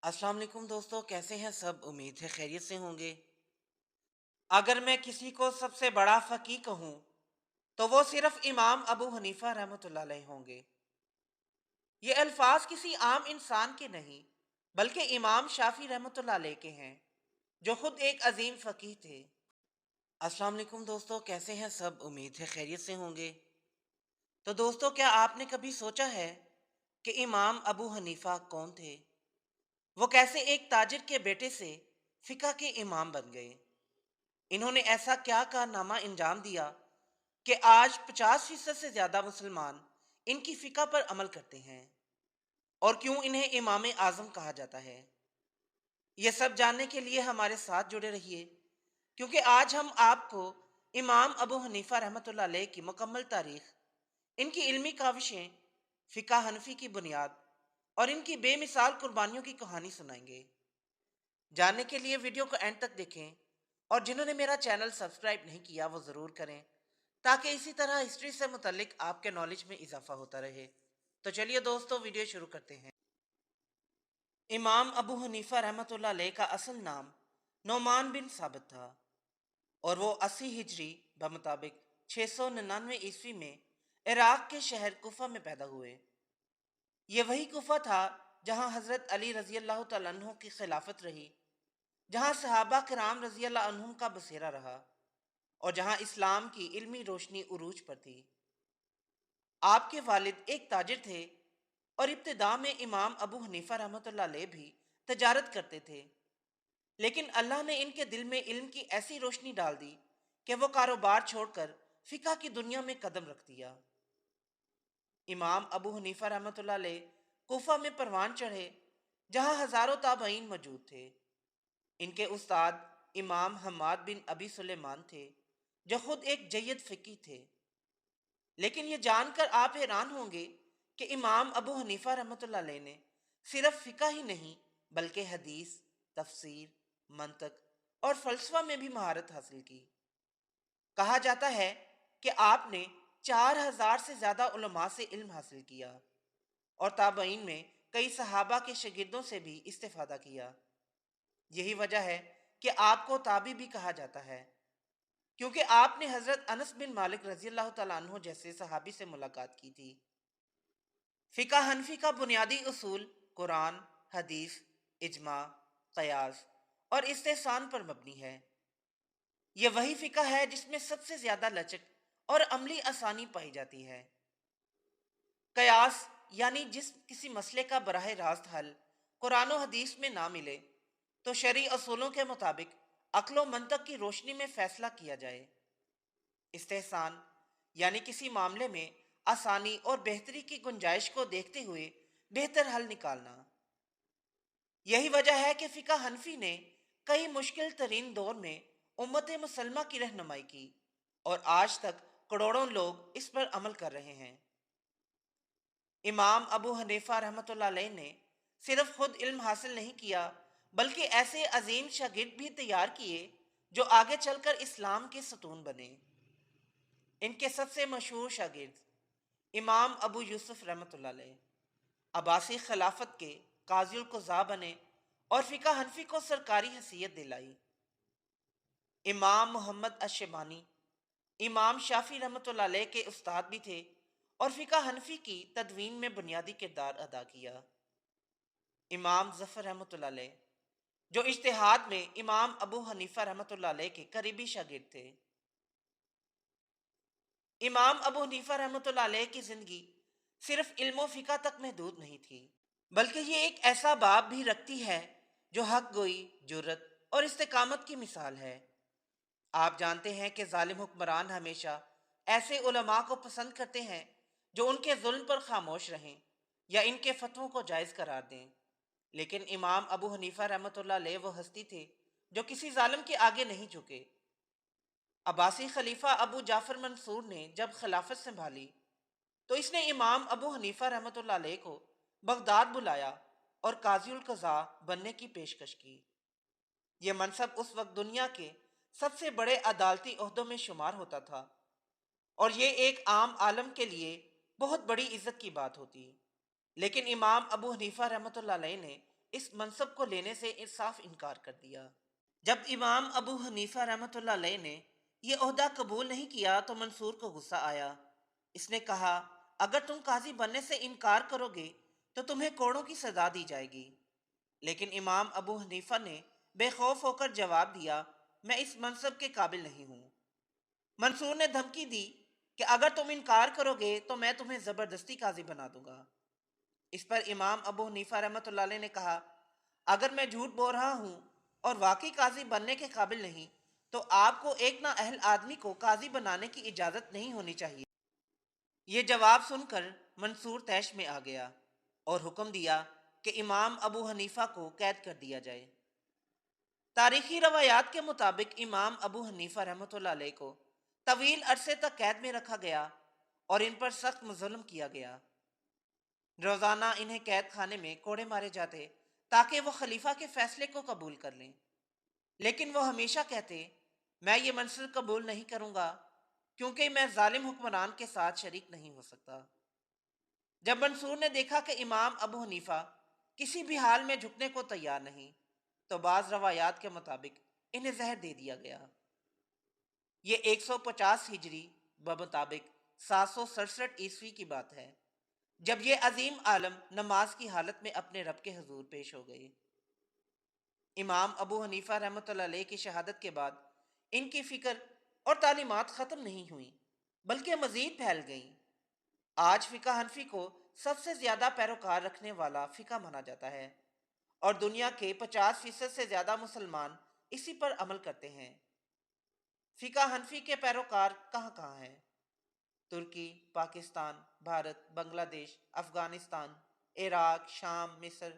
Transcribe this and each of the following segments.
अस्सलाम वालेकुम दोस्तों, कैसे हैं सब? उम्मीद है खैरियत से होंगे। अगर मैं किसी को सबसे बड़ा फ़कीह कहूँ तो वो सिर्फ़ इमाम अबू हनीफ़ा रहमतुल्लाह अलैह होंगे। ये अल्फाज किसी आम इंसान के नहीं बल्कि इमाम शाफ़ी रहमतुल्लाह अलैह के हैं, जो खुद एक अजीम फ़कीह थे। अस्सलाम वालेकुम दोस्तों, कैसे हैं सब? उम्मीद है खैरियत से होंगे। तो दोस्तों, क्या आपने कभी सोचा है कि इमाम अबू हनीफ़ा कौन थे? वो कैसे एक ताजिर के बेटे से फ़िक़्ह के इमाम बन गए? इन्होंने ऐसा क्या कारनामा अंजाम दिया कि आज 50% से ज़्यादा मुसलमान इनकी फ़िक़्ह पर अमल करते हैं? और क्यों इन्हें इमाम आज़म कहा जाता है? ये सब जानने के लिए हमारे साथ जुड़े रहिए, क्योंकि आज हम आपको इमाम अबू हनीफ़ा रहमतुल्लाह अलैह की मुकम्मल तारीख़, इनकी इल्मी काविशें, फ़िक़्ह हनफ़ी की बुनियाद और इनकी बेमिसाल कुर्बानियों की कहानी सुनाएंगे। जानने के लिए वीडियो को एंड तक देखें, और जिन्होंने मेरा चैनल सब्सक्राइब नहीं किया वो ज़रूर करें, ताकि इसी तरह हिस्ट्री से मुतल्लिक आपके नॉलेज में इजाफा होता रहे। तो चलिए दोस्तों, वीडियो शुरू करते हैं। इमाम अबू हनीफ़ा रहमतुल्लाह अलैह का असल नाम नोमान बिन साबित था, और वो 80 हिजरी बमुताबिक 699 ईस्वी में इराक़ के शहर कुफा में पैदा हुए। ये वही कुफा था जहाँ हज़रत अली रज़ी अल्लाह तआला अन्हु की खिलाफत रही, जहाँ सहाबा किराम रज़ी अल्लाह अन्हुम का बसेरा रहा, और जहाँ इस्लाम की इल्मी रोशनी उरूज पर थी। आपके वालिद एक ताजिर थे, और इब्तिदा में इमाम अबू हनीफ़ा रहमतुल्लाह अलैह भी तजारत करते थे, लेकिन अल्लाह ने इनके दिल में इल्म की ऐसी रोशनी डाल दी कि वो कारोबार छोड़कर फ़िक़्ह की दुनिया में कदम रख दिया। इमाम अबू हनीफ़ा रहमतुल्लाह अलैह कोफा में परवान चढ़े, जहाँ हज़ारों ताबईन मौजूद थे। इनके उस्ताद इमाम हम्माद बिन अबी सुलेमान थे, जो खुद एक जय्यद फ़कीह थे। लेकिन ये जानकर आप हैरान होंगे कि इमाम अबू हनीफ़ा रहमतुल्लाह अलैह ने सिर्फ फ़िक़्ह ही नहीं बल्कि हदीस, तफसीर, मंतक और फ़लसफ़ा में भी महारत हासिल की। कहा जाता है कि आपने 4000 से ज़्यादा उलमा से इल्म हासिल किया, और ताबईन में कई सहाबा के शागिर्दों से भी इस्तिफ़ादा किया। यही वजह है कि आपको ताबी भी कहा जाता है, क्योंकि आपने हज़रत अनस बिन मालिक रज़ी अल्लाह तआला अन्हु जैसे सहाबी से मुलाकात की थी। फ़िक़्ह हनफ़ी का बुनियादी उसूल कुरान, हदीस, इजमा, क़यास और इस्तिहसान पर मबनी है। यह वही फ़िक़्ह है जिसमें सबसे ज़्यादा लचक और अमली आसानी पाई जाती है। क़यास यानी जिस किसी मसले का बराह रास्त हल कुरान और हदीस में ना मिले, तो शरई असूलों के मुताबिक अक्ल व मंतक की रोशनी में फ़ैसला किया जाए। इस्तेहसान यानी किसी मामले में आसानी और बेहतरी की गुंजाइश को देखते हुए बेहतर हल निकालना। यही वजह है कि फ़िक़्ह हनफ़ी ने कई मुश्किल तरीन दौर में उम्मत मुसलमा की रहनुमाई की, और आज तक करोड़ों लोग इस पर अमल कर रहे हैं। इमाम अबू हनीफ़ा रहमतुल्लाह अलैह ने सिर्फ खुद इल्म हासिल नहीं किया, बल्कि ऐसे अजीम शागिर्द भी तैयार किए जो आगे चलकर इस्लाम के सतून बने। इनके सबसे मशहूर शागिर्द इमाम अबू यूसुफ रहमतुल्लाह अलैह अब्बासी खिलाफत के काज़ी क़ुज़ा बने और फ़िक़्ह हनफ़ी को सरकारी हैसियत दिलाई। इमाम मोहम्मद अश-शैबानी इमाम शाफ़ी रहमतुल्लाह अलैह के उस्ताद भी थे, और फ़िक़्ह हनफ़ी की तदवीन में बुनियादी किरदार अदा किया। इमाम ज़फ़र रहमतुल्लाह अलैह, जो इज्तिहाद में इमाम अबू हनीफ़ा रहमतुल्लाह अलैह के करीबी शागिर्द थे। इमाम अबू हनीफ़ा रहमतुल्लाह अलैह की ज़िंदगी सिर्फ इल्म फ़िक़्ह तक महदूद नहीं थी, बल्कि ये एक ऐसा बाब भी रखती है जो हक गोई, जुर्रत और इस्तिकामत की मिसाल है। आप जानते हैं कि जालिम हुक्मरान हमेशा ऐसे उलमा को पसंद करते हैं जो उनके जुल्म पर खामोश रहें या इनके फतवों को जायज़ करार दें। लेकिन इमाम अबू हनीफ़ा रहमतुल्लाह अलैह वो हस्ती थे जो किसी जालिम के आगे नहीं झुके। अब्बासी खलीफा अबू जाफ़र मंसूर ने जब खिलाफत संभाली, तो इसने इमाम अबू हनीफ़ा रहमतुल्लाह अलैह को बगदाद बुलाया और काज़ी क़ज़ा बनने की पेशकश की। यह मनसब उस वक्त दुनिया के सबसे बड़े अदालती ओहदों में शुमार होता था, और ये एक आम आलम के लिए बहुत बड़ी इज्जत की बात होती। लेकिन इमाम अबू हनीफ़ा रहमतुल्लाह अलैह ने اس منصب کو لینے سے صاف انکار کر دیا۔ جب امام ابو حنیفہ رحمۃ اللہ علیہ نے یہ عہدہ قبول نہیں کیا تو منصور کو غصہ آیا۔ اس نے کہا، اگر تم قاضی بننے سے انکار کرو گے تو تمہیں کوڑوں کی سزا دی جائے گی۔ لیکن امام ابو حنیفہ نے بے خوف ہو کر جواب دیا، میں اس منصب کے قابل نہیں ہوں۔ منصور نے دھمکی دی کہ اگر تم انکار کرو گے تو میں تمہیں زبردستی قاضی بنا دوں گا۔ اس پر امام ابو حنیفہ رحمۃ اللہ علیہ نے کہا، اگر میں جھوٹ بول رہا ہوں اور واقعی قاضی بننے کے قابل نہیں تو آپ کو ایک نااہل آدمی کو قاضی بنانے کی اجازت نہیں ہونی چاہیے۔ یہ جواب سن کر منصور طیش میں آ گیا اور حکم دیا کہ امام ابو حنیفہ کو قید کر دیا جائے۔ تاریخی روایات کے مطابق امام ابو حنیفہ رحمۃ اللہ علیہ کو طویل عرصے تک قید میں رکھا گیا اور ان پر سخت ظلم کیا گیا۔ روزانہ انہیں قید خانے میں کوڑے مارے جاتے تاکہ وہ خلیفہ کے فیصلے کو قبول کر لیں، لیکن وہ ہمیشہ کہتے، میں یہ منصب قبول نہیں کروں گا کیونکہ میں ظالم حکمران کے ساتھ شریک نہیں ہو سکتا۔ جب منصور نے دیکھا کہ امام ابو حنیفہ کسی بھی حال میں جھکنے کو تیار نہیں تو بعض روایات کے مطابق انہیں زہر دے دیا گیا۔ یہ 150 ہجری بمطابق 767 کی بات ہے، جب یہ عظیم عالم نماز کی حالت میں اپنے رب کے حضور پیش ہو گئے۔ امام ابو حنیفہ رحمۃ اللہ علیہ کی شہادت کے بعد ان کی فکر اور تعلیمات ختم نہیں ہوئیں بلکہ مزید پھیل گئیں۔ آج فقہ حنفی کو سب سے زیادہ پیروکار رکھنے والا فقہ مانا جاتا ہے اور دنیا کے 50% سے زیادہ مسلمان اسی پر عمل کرتے ہیں۔ فقہ حنفی کے پیروکار کہاں کہاں ہیں؟ ترکی، پاکستان، بھارت، بنگلہ دیش، افغانستان، عراق، شام، مصر،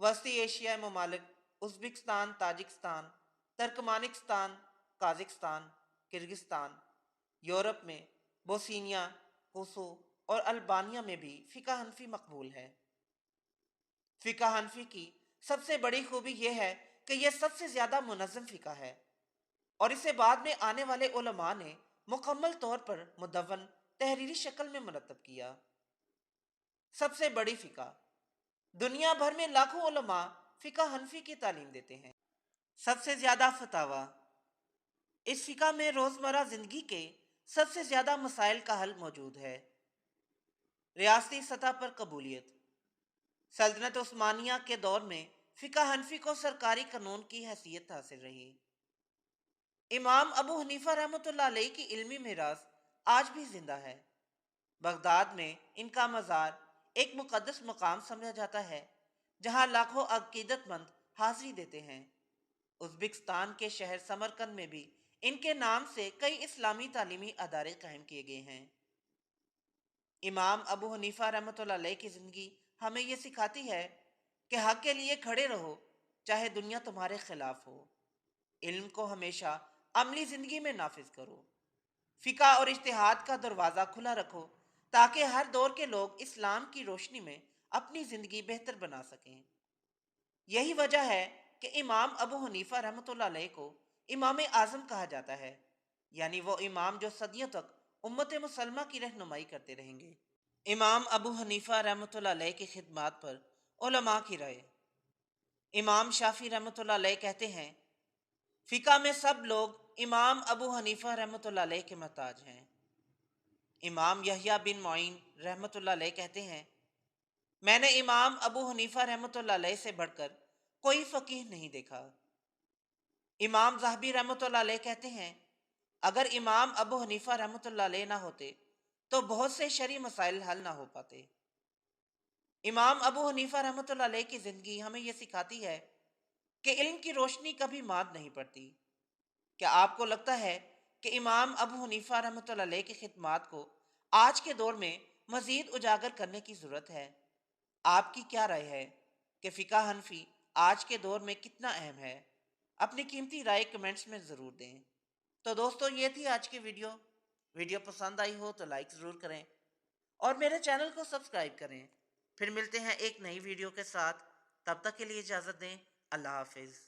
وسطی ایشیائی ممالک، Uzbekistan, Tajikistan, Turkmenistan, Kazakhstan, Kyrgyzstan, Europe میں بوسنیا، کوسوو اور البانیہ میں بھی فقہ حنفی مقبول ہے۔ فقہ حنفی کی سب سے بڑی خوبی یہ ہے کہ یہ سب سے زیادہ منظم فقہ ہے اور اسے بعد میں آنے والے علماء نے مکمل طور پر مدون تحریری شکل میں مرتب کیا۔ سب سے بڑی فقہ، دنیا بھر میں لاکھوں علماء فقہ حنفی کی تعلیم دیتے ہیں۔ سب سے زیادہ فتاویٰ، اس فقہ میں روزمرہ زندگی کے سب سے زیادہ مسائل کا حل موجود ہے۔ ریاستی سطح پر قبولیت، سلطنت عثمانیہ کے دور میں فقہ حنفی کو سرکاری قانون کی حیثیت حاصل رہی۔ امام ابو حنیفہ رحمۃ اللہ علیہ کی علمی میراث آج بھی زندہ ہے۔ بغداد میں ان کا مزار ایک مقدس مقام سمجھا جاتا ہے جہاں لاکھوں عقیدت مند حاضری دیتے ہیں۔ ازبکستان کے شہر سمرقند میں بھی ان کے نام سے کئی اسلامی تعلیمی ادارے قائم کیے گئے ہیں۔ امام ابو حنیفہ رحمۃ اللہ علیہ کی زندگی ہمیں یہ سکھاتی ہے کہ حق کے لیے کھڑے رہو چاہے دنیا تمہارے خلاف ہو۔ علم کو ہمیشہ عملی زندگی میں نافذ کرو۔ فقہ اور اجتہاد کا دروازہ کھلا رکھو تاکہ ہر دور کے لوگ اسلام کی روشنی میں اپنی زندگی بہتر بنا سکیں۔ یہی وجہ ہے کہ امام ابو حنیفہ رحمۃ اللہ علیہ کو امام اعظم کہا جاتا ہے، یعنی وہ امام جو صدیوں تک امت مسلمہ کی رہنمائی کرتے رہیں گے۔ امام ابو حنیفہ رحمۃ اللہ علیہ کی خدمات پر علماء کی رائے۔ امام شافعی رحمۃ اللہ علیہ کہتے ہیں، فقہ میں سب لوگ امام ابو حنیفہ رحمۃ اللہ علیہ کے محتاج ہیں۔ امام یحییٰ بن معین رحمۃ اللہ علیہ کہتے ہیں، میں نے امام ابو حنیفہ رحمۃ اللہ علیہ سے بڑھ کر کوئی فقیہ نہیں دیکھا۔ امام ذہبی رحمۃ اللہ علیہ کہتے ہیں، اگر امام ابو حنیفہ رحمۃ اللہ علیہ نہ ہوتے تو بہت سے شرعی مسائل حل نہ ہو پاتے۔ امام ابو حنیفہ رحمۃ اللہ علیہ کی زندگی ہمیں یہ سکھاتی ہے کہ علم کی روشنی کبھی مات نہیں پڑتی۔ کیا آپ کو لگتا ہے کہ امام ابو حنیفہ رحمۃ اللہ علیہ کی خدمات کو آج کے دور میں مزید اجاگر کرنے کی ضرورت ہے؟ آپ کی کیا رائے ہے کہ فقہ حنفی آج کے دور میں کتنا اہم ہے؟ اپنی قیمتی رائے کمنٹس میں ضرور دیں۔ تو دوستو، یہ تھی آج کی ویڈیو پسند آئی ہو تو لائک ضرور کریں اور میرے چینل کو سبسکرائب کریں۔ پھر ملتے ہیں ایک نئی ویڈیو کے ساتھ، تب تک کے لیے اجازت دیں۔ اللہ حافظ۔